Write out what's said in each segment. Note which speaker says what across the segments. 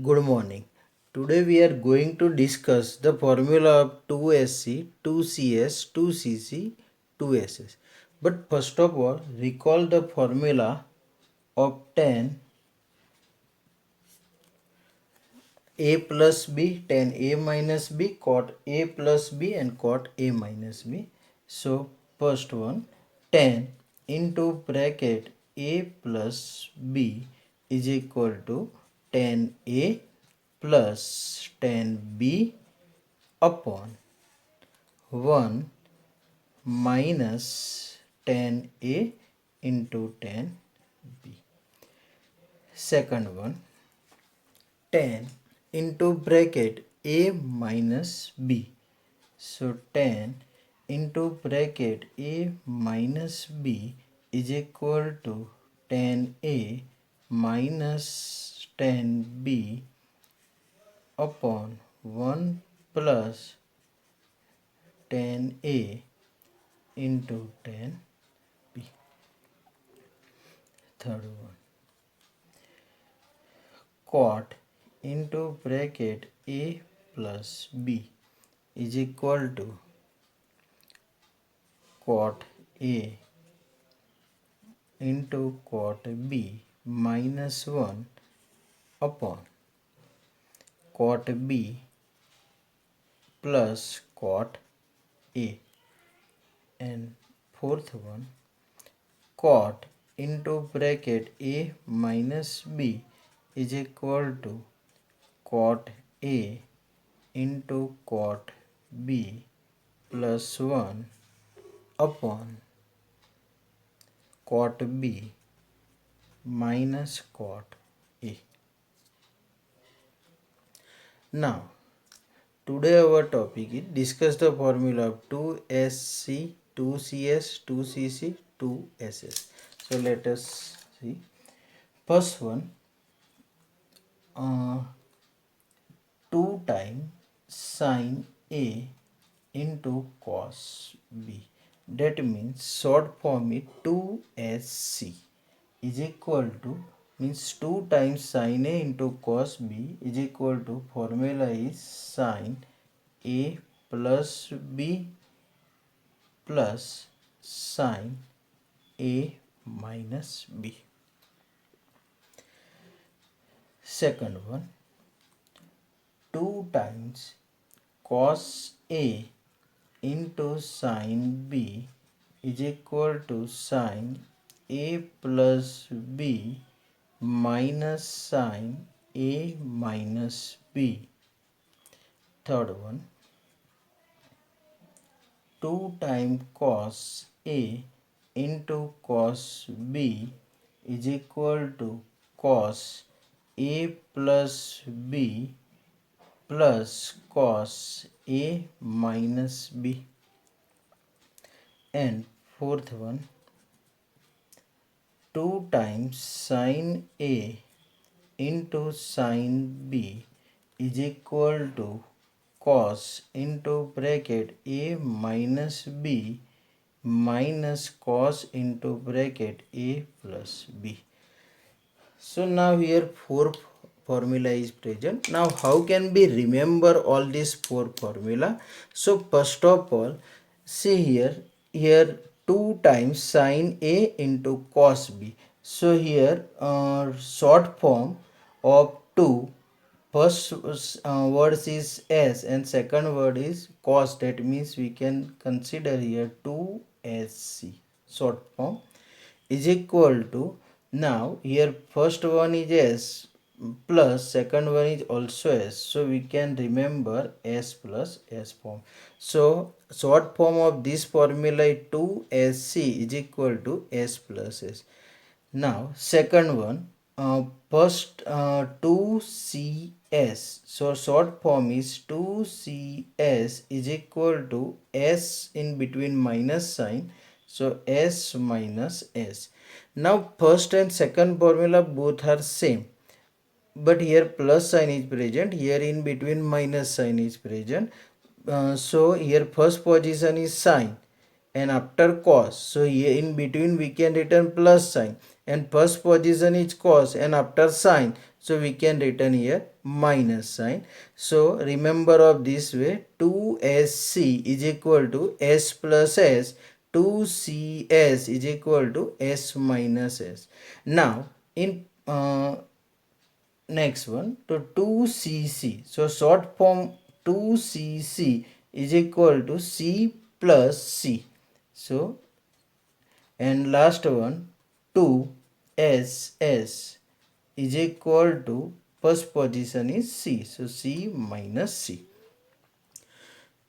Speaker 1: Good morning. Today we are going to discuss the formula of 2SC, 2CS, 2CC, 2SS. But first of all, recall the formula of tan A plus B, tan A minus B, cot A plus B and cot A minus B. So first one, tan into bracket A plus B is equal to tan A plus tan B upon 1 minus tan A into tan B. Second one, tan into bracket A minus B. So tan into bracket A minus B is equal to tan A minus tan B upon 1 plus tan A into tan B. Third one, cot into bracket A plus B is equal to cot A into cot B minus 1 upon cot B plus cot A. And fourth one, cot into bracket A minus B is equal to cot A into cot B plus 1 upon cot B minus cot A. Now, today our topic is discuss the formula of 2SC, 2CS, 2CC, 2SS. So let us see. First one, 2 times sin A into cos B. That means short form is 2SC is equal to, means 2 times sin A into cos B is equal to, formula is sin A plus B plus sin A minus B. Second one, 2 times cos A into sin B is equal to sin A plus B minus sin A minus B. Third one, 2 times cos A into cos B is equal to cos A plus B plus cos A minus B. And fourth one, 2 times sin A into sin B is equal to cos into bracket A minus B minus cos into bracket A plus B. So now here 4 formula is present. Now how can we remember all these 4 formula? So first of all, see here 2 times sin A into cos B. So here short form of 2, first word is S and second word is cos. That means we can consider here 2SC short form is equal to, now here first one is S plus second one is also S, so we can remember S plus S form. So short form of this formula is 2SC is equal to S plus S. Now second one, first 2CS, so short form is 2CS is equal to S in between minus sign, so S minus S. Now first and second formula both are same, but here plus sign is present, here in between minus sign is present. So here first position is sin and after cos, so here in between we can return plus sign, and first position is cos and after sin, so we can written here minus sign. So remember of this way, 2SC is equal to S plus S, 2CS is equal to S minus S. Now in next one to 2cc, so short form 2cc is equal to C plus C. So and last one 2SS is equal to first position is C, so C minus C.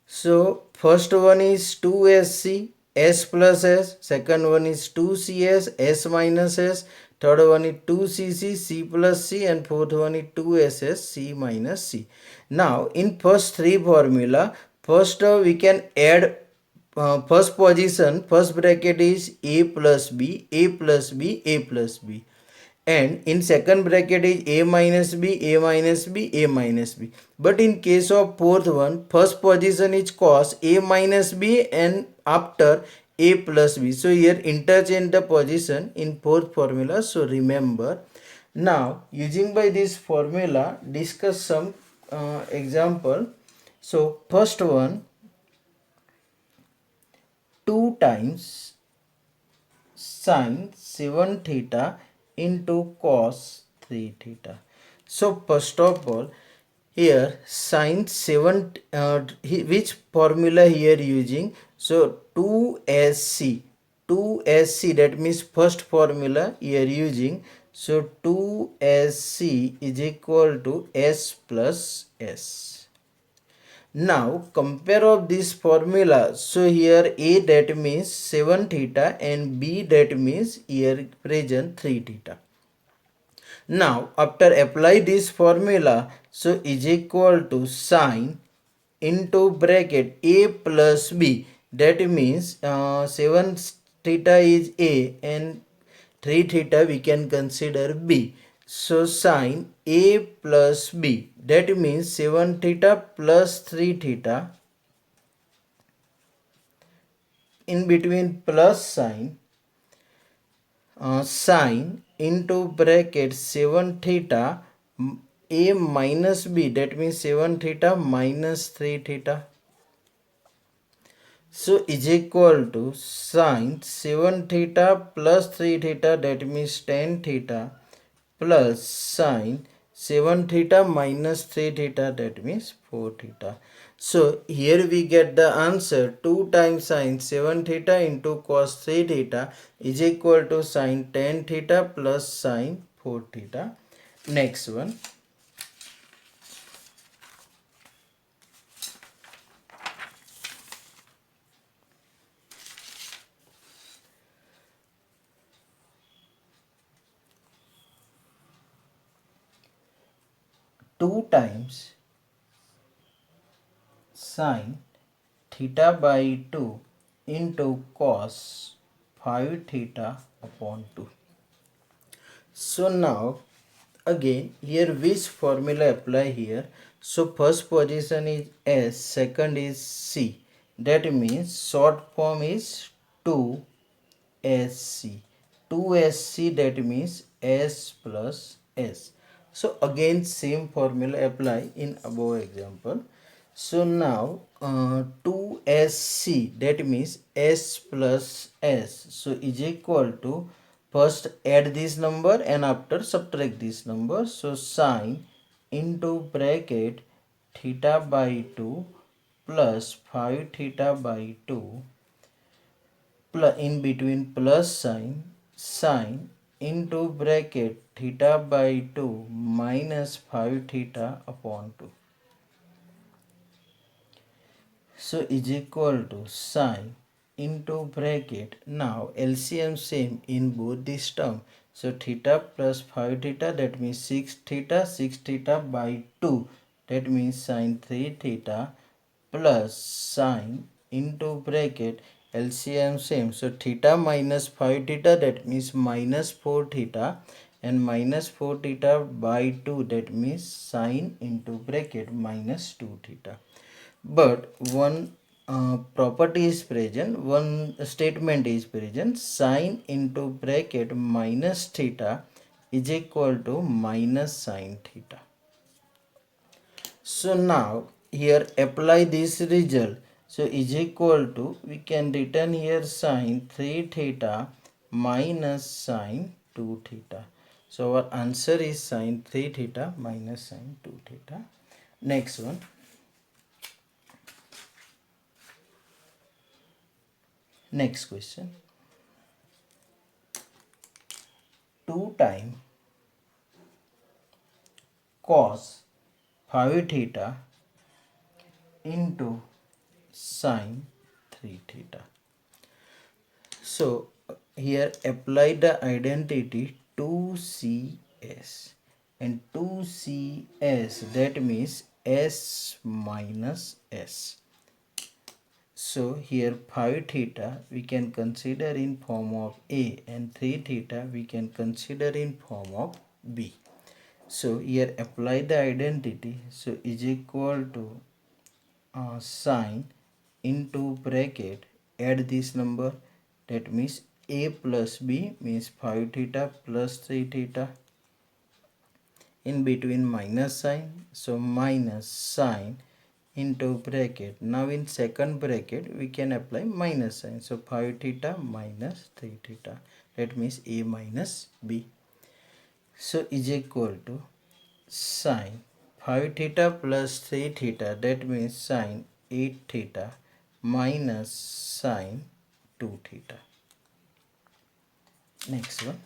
Speaker 1: So first one is 2SC, S plus S, second one is 2CS, S minus S, third one is 2CC, C plus C, and fourth one is 2SS, C minus C. Now in first three formula, first we can add first position, first bracket is A plus B, A plus B, A plus B, and in second bracket is A minus B, A minus B, A minus B. But in case of fourth one, first position is cos A minus B and after A plus B. So here interchange the position in fourth formula, so remember. Now using by this formula, discuss some example. So first one, 2 times sine 7 theta into cos 3 theta. So first of all, here sine 7, which formula here using? So 2SC, 2SC, that means first formula here using. So 2SC is equal to S plus S. Now compare of this formula. So here A that means 7 theta and B that means here present 3 theta. Now after apply this formula, so is equal to sine into bracket A plus B, that means 7 theta is A and 3 theta we can consider B. So sine A plus B, that means 7 theta plus 3 theta, in between plus sign, sine into bracket 7 theta A minus B, that means 7 theta minus 3 theta. So is equal to sine 7 theta plus 3 theta, that means 10 theta, plus sine 7 theta minus 3 theta, that means 4 theta. So here we get the answer, 2 times sine 7 theta into cos 3 theta is equal to sine 10 theta plus sine 4 theta. Next one. Two times sine theta by 2 into cos 5 theta upon 2. So now again here which formula apply here? So first position is S, second is C, that means short form is 2SC, 2SC, that means S plus S. So again same formula apply in above example. So now 2SC, that means S plus S, so is equal to, first add this number and after subtract this number. So sine into bracket theta by 2 plus 5 theta by 2, plus in between plus sign, sine into bracket theta by 2 minus 5 theta upon 2. So is equal to sine into bracket, now LCM same in both this term. So theta plus 5 theta, that means 6 theta, 6 theta by 2, that means sine 3 theta, plus sine into bracket LCM same. So theta minus 5 theta, that means minus 4 theta, and minus 4 theta by 2, that means sine into bracket minus 2 theta. But one property is present, one statement is present, sine into bracket minus theta is equal to minus sine theta. So now here apply this result. So is equal to, we can written here sine 3 theta minus sine 2 theta. So our answer is sine 3 theta minus sine 2 theta. Next one. Next question. 2 times cos 5 theta into sine 3 theta. So here apply the identity 2CS, and 2CS, that means S minus S. So here 5 theta we can consider in form of A, and 3 theta we can consider in form of B. So here apply the identity. So is equal to sine into bracket, add this number, that means A plus B means 5 theta plus 3 theta, in between minus sign, so minus sine into bracket. Now in second bracket we can apply minus sign, so 5 theta minus 3 theta, that means A minus B. So is equal to sine 5 theta plus 3 theta, that means sine 8 theta minus sine 2 theta. Next one.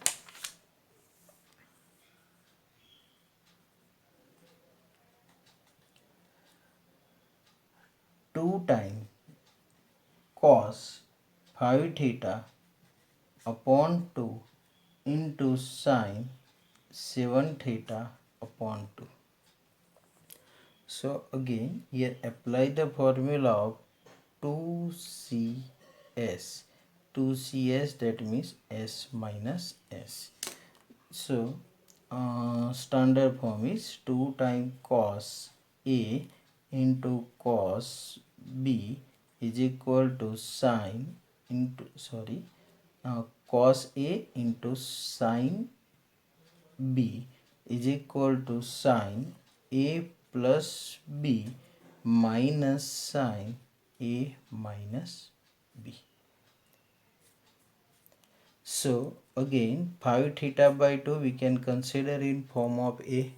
Speaker 1: 2 times cos 5 theta upon 2 into sine 7 theta upon 2. So again here apply the formula of 2CS. 2CS, that means S minus S. So standard form is 2 times cos A into cos B is equal to sine into cos A into sine B is equal to sine A plus B minus sine A minus B. So again 5 theta by 2 we can consider in form of A,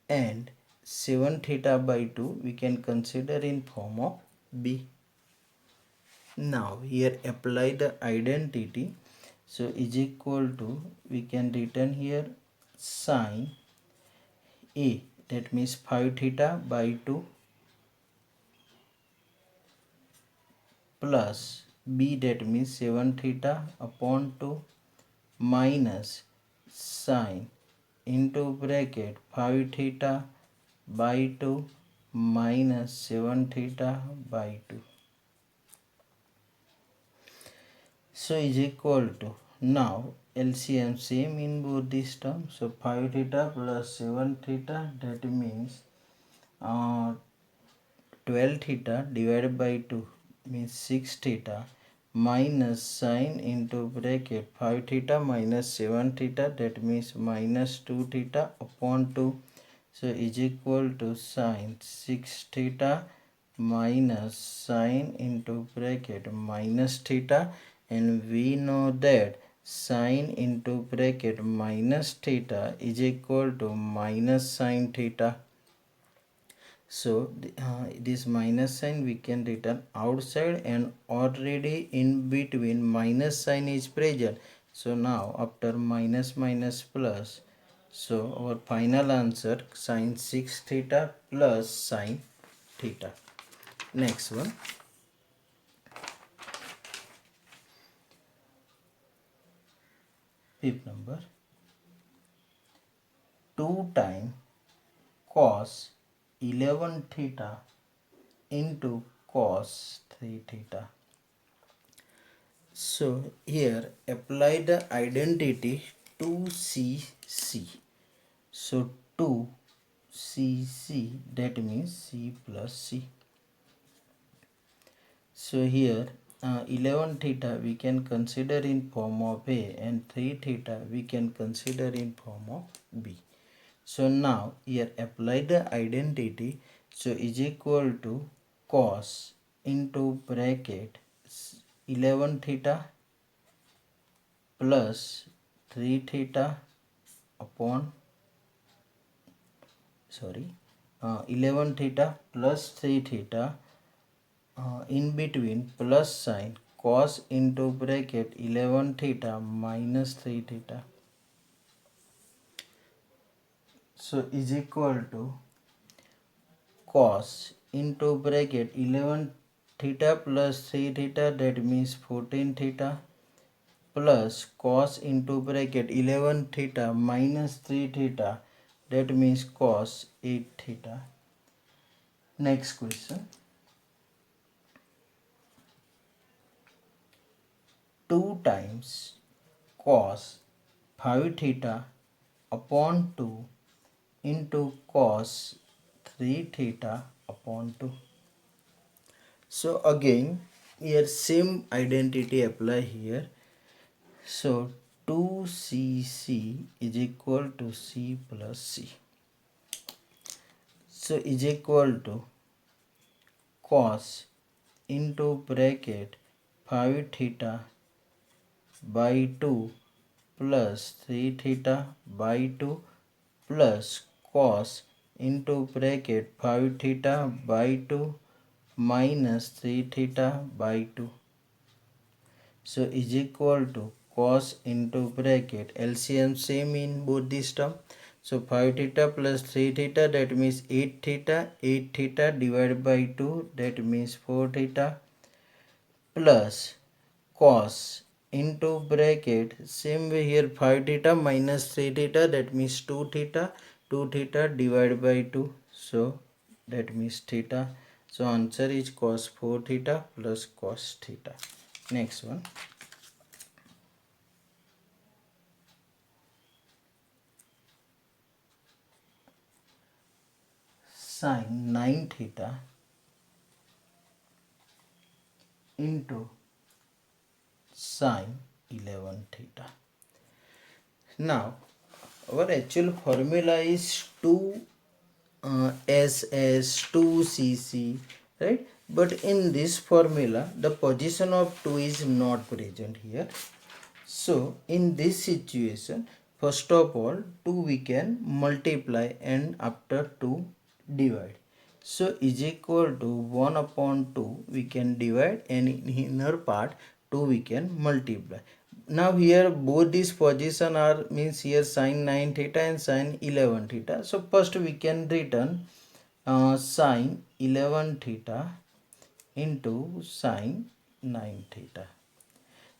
Speaker 1: and 7 theta by 2 we can consider in form of B. Now here apply the identity. So is equal to, we can written here sine A, that means 5 theta by 2 plus B, that means 7 theta upon 2 minus sine into bracket 5 theta by 2 minus 7 theta by 2. So is equal to, now LCM same in both these terms. So 5 theta plus 7 theta, that means 12 theta divided by 2 means 6 theta minus sine into bracket 5 theta minus 7 theta, that means minus 2 theta upon 2. So is equal to sine 6 theta minus sine into bracket minus theta, and we know that sine into bracket minus theta is equal to minus sine theta. So this minus sign we can return outside, and already in between minus sign is present. So now after minus minus plus, so our final answer sine 6 theta plus sine theta. Next one. Fifth number. 2 times cos 11 theta into cos 3 theta. So here apply the identity 2CC. So 2CC, that means C plus C. So here 11 theta we can consider in form of A and 3 theta we can consider in form of B. So now here apply the identity. So is equal to cos into bracket 11 theta plus 3 theta upon 11 theta plus 3 theta in between plus sign cos into bracket 11 theta minus 3 theta. So is equal to cos into bracket 11 theta plus 3 theta, that means 14 theta, plus cos into bracket 11 theta minus 3 theta, that means cos 8 theta. Next question. 2 times cos 5 theta upon 2 into cos 3 theta upon 2. So again here same identity apply here. So 2cc is equal to c plus c. So is equal to cos into bracket 5 theta by 2 plus 3 theta by 2 plus cos into bracket 5 theta by 2 minus 3 theta by 2. So is equal to cos into bracket LCM same in both these term. So 5 theta plus 3 theta, that means 8 theta. 8 theta divided by 2, that means 4 theta, plus cos into bracket same way here 5 theta minus 3 theta, that means 2 theta. 2 theta divided by 2, so that means theta. So answer is cos 4 theta plus cos theta. Next one. Sin 9 theta into sin 11 theta. Now our actual formula is 2 SS 2 CC, right? But in this formula the position of 2 is not present here. So in this situation, first of all 2 we can multiply and after 2 divide. So is equal to 1 upon 2 we can divide, and in inner part 2 we can multiply. Now here both these position are means here sin 9 theta and sin 11 theta. So first we can written sin 11 theta into sin 9 theta.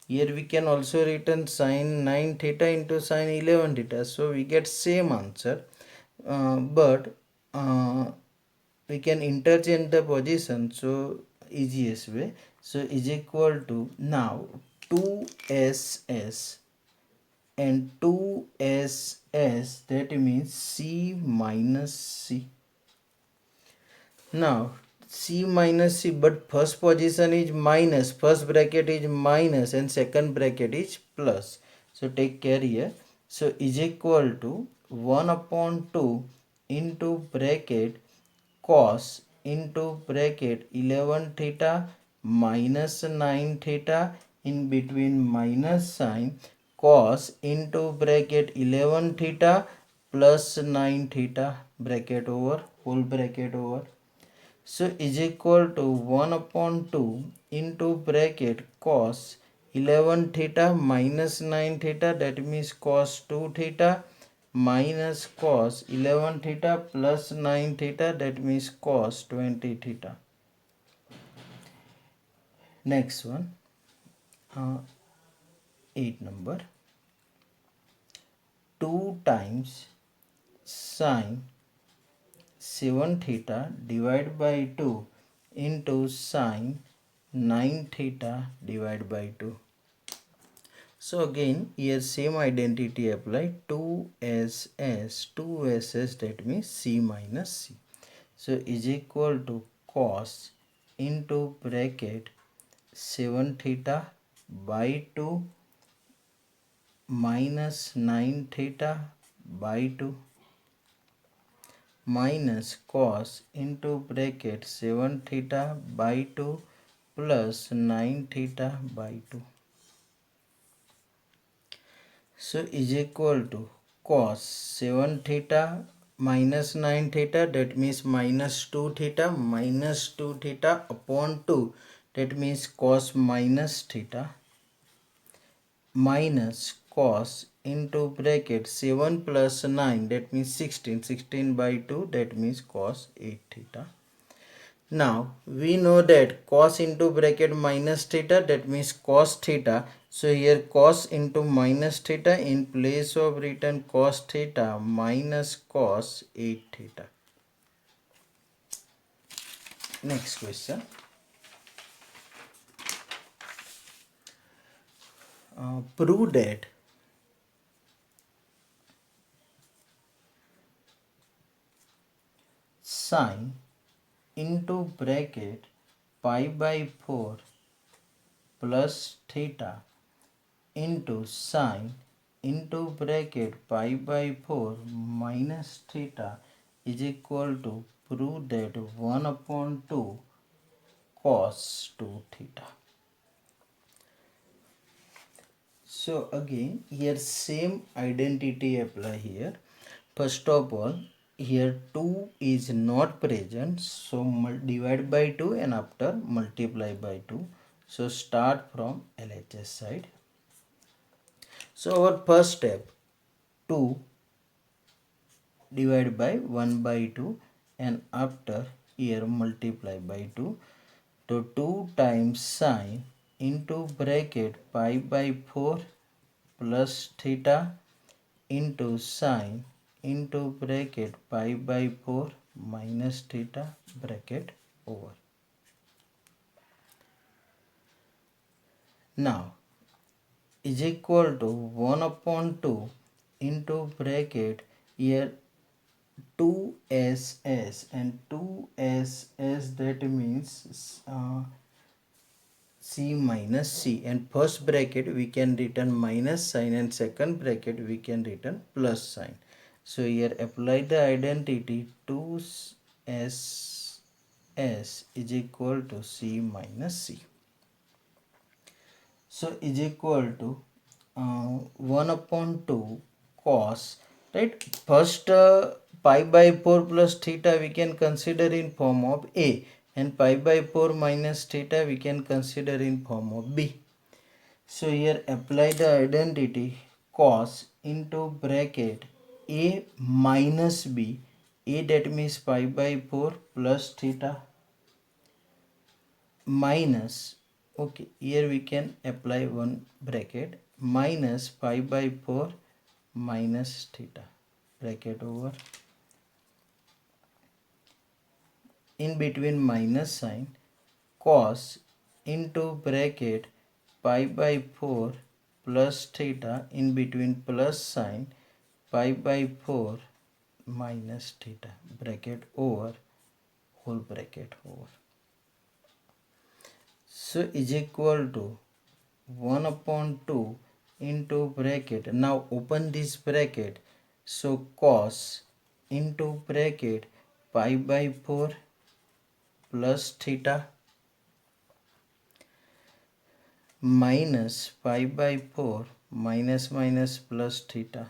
Speaker 1: Here we can also written sin 9 theta into sin 11 theta. So we get same answer, but we can interchange the position. So easiest way. So is equal to now 2SS and 2SS, that means C minus C. Now C minus C, but first position is minus, first bracket is minus and second bracket is plus. So take care here. So is equal to 1 upon 2 into bracket cos into bracket 11 theta minus 9 theta, in between minus sign cos into bracket 11 theta plus 9 theta, bracket over, whole bracket over. So is equal to 1 upon 2 into bracket cos 11 theta minus 9 theta, that means cos 2 theta minus cos 11 theta plus 9 theta, that means cos 20 theta. Next one, 8 number. 2 times sin 7 theta divided by 2 into sin 9 theta divided by 2. So again here same identity apply, 2SS, 2SS, that means C minus C. So is equal to cos into bracket 7 theta by 2 minus 9 theta by 2 minus cos into bracket 7 theta by 2 plus 9 theta by 2. So is equal to cos 7 theta minus 9 theta, that means minus 2 theta, minus 2 theta upon 2, that means cos minus theta, minus cos into bracket 7 plus 9, that means 16, 16 by 2, that means cos 8 theta. Now we know that cos into bracket minus theta, that means cos theta. So here cos into minus theta, in place of written cos theta minus cos 8 theta. Next question. Prove that sine into bracket pi by 4 plus theta into sine into bracket pi by 4 minus theta is equal to prove that 1 upon 2 cos 2 theta. So again here same identity apply here. First of all, here 2 is not present, so divide by 2 and after multiply by 2. So start from LHS side. So our first step, 2 divided by 1 by 2 and after here multiply by 2. So 2 times sine into bracket pi by 4 plus theta into sine into bracket pi by 4 minus theta bracket over. Now is equal to 1 upon 2 into bracket here 2ss and 2ss, that means c minus c, and first bracket we can written minus sign and second bracket we can written plus sign. So here apply the identity 2ss is equal to c minus c. So is equal to 1 upon 2 cos, right? First pi by 4 plus theta we can consider in form of A, and pi by 4 minus theta we can consider in form of B. So here apply the identity cos into bracket A minus B. A, that means pi by 4 plus theta minus, okay, here we can apply one bracket, minus pi by 4 minus theta bracket over, in between minus sign, cos into bracket pi by 4 plus theta, in between plus sign, pi by 4 minus theta bracket over, whole bracket over. So is equal to 1 upon 2 into bracket, now open this bracket, so cos into bracket pi by 4 plus theta minus pi by 4 minus minus plus theta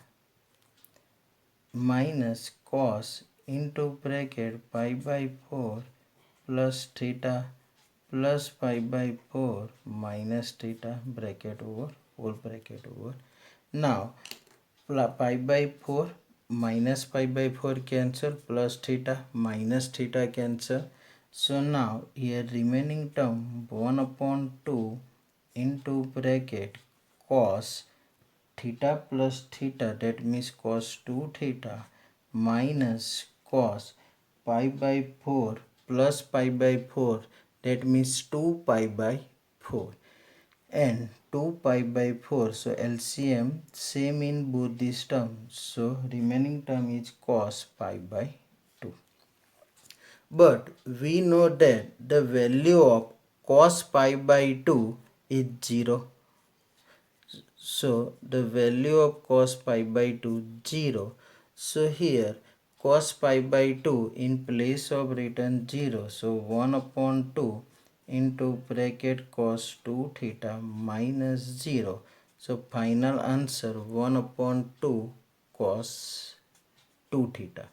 Speaker 1: minus cos into bracket pi by 4 plus theta plus pi by 4 minus theta bracket over, whole bracket over. Now pi by 4 minus pi by 4 cancel, plus theta minus theta cancel. So now here remaining term 1 upon 2 into bracket cos theta plus theta, that means cos 2 theta minus cos pi by 4 plus pi by 4, that means 2 pi by 4 and 2 pi by 4. So LCM same in both these terms. So remaining term is cos pi by 2. But we know that the value of cos pi by 2 is 0. So the value of cos pi by 2 0. So here cos pi by 2 in place of written 0. So 1 upon 2 into bracket cos 2 theta minus 0. So final answer 1 upon 2 cos 2 theta.